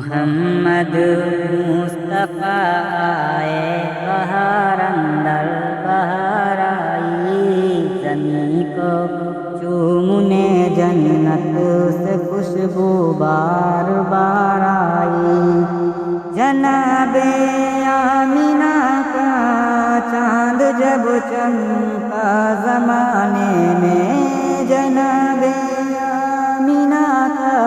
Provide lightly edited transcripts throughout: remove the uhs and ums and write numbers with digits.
محمد مصطفیٰ آئے بہار اندر بہار آئی، زمین کو چومنے جنت سے خوشبو بار بار آئی۔ جناب آمینہ کا چاند جب چمکا زمانے میں، جناب آمینہ کا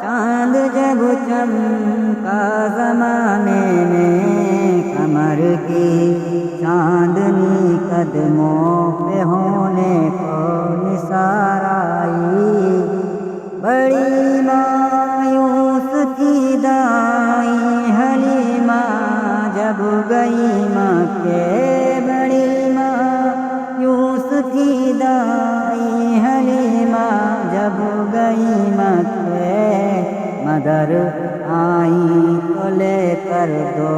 چاند جب چمکا زمانے میں، قمر کی چاندنی قدموں پہ ہونے کو نثار آئی۔ بڑی مایوس کی دائی حلیمہ جب گئی مکے، بڑی مایوس کی دائی حلیمہ جب گئی مکے، مگر آئیں تو لے کر دو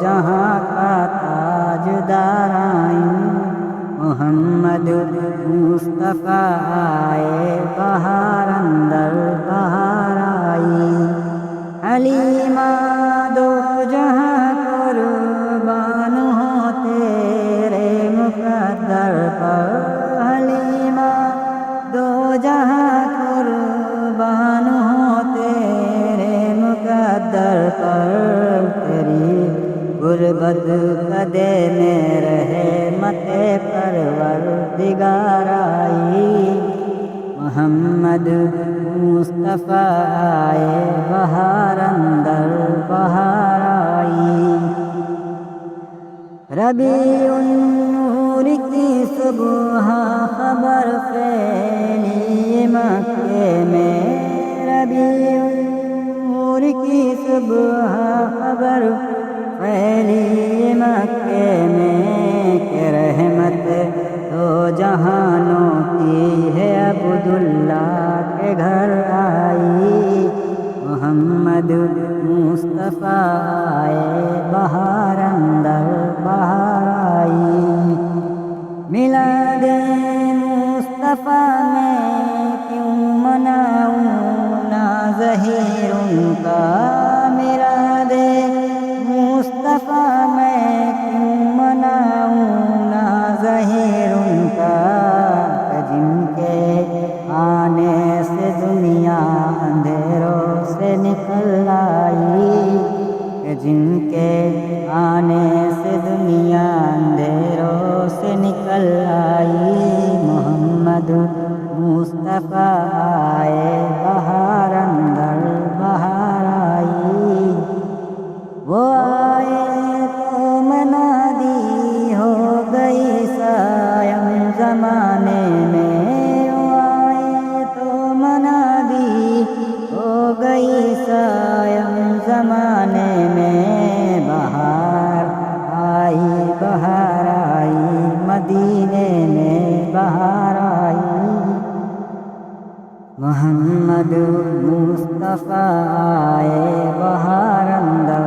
جہاں کا تاجدار آئیں۔ محمد مصطفیٰ آئے بہار اندر بہار آئی، حلیمہ دو جہاں قربان ہو تیرے مقدر پر، حلیمہ دو جہاں قربان ہو تیرے مقدر پر، تیری غربت قدے میں رحمت پروردگار آئی۔ محمد مصطفیٰ آئے بہار اندر بہار آئی، ربیع النور کی صبح خبر پھیلی مکے میں، ربیع النور کی صبح خبر پھیلی مکے میں، کہ رحمت دو جہانوں کی ہے عبداللہ کے گھر آئی۔ محمد مصطفیٰ آئے بہار اندر بہار آئی، میلاد مصطفیٰ میں کیوں مناؤں نا ظہیر ان کا، میلاد مصطفیٰ میں کیوں مناؤں نا ظہیر ان کا، کہ جن کے آنے سے دنیا اندھیروں سے نکل آئی، کہ جن کے آنے سے دنیا اندھیروں سے نکل آئی۔ محمد مصطفیٰ آئے بہار اندر بہار آئی، وہ آئے تو منادی ہو گئی سائم زمانے میں، وہ آئے تو منادی ہو گئی سائم زمانے میں، بہار آئی مدینے میں بہار آئی۔ محمد مصطفیٰ آئے بہار اندر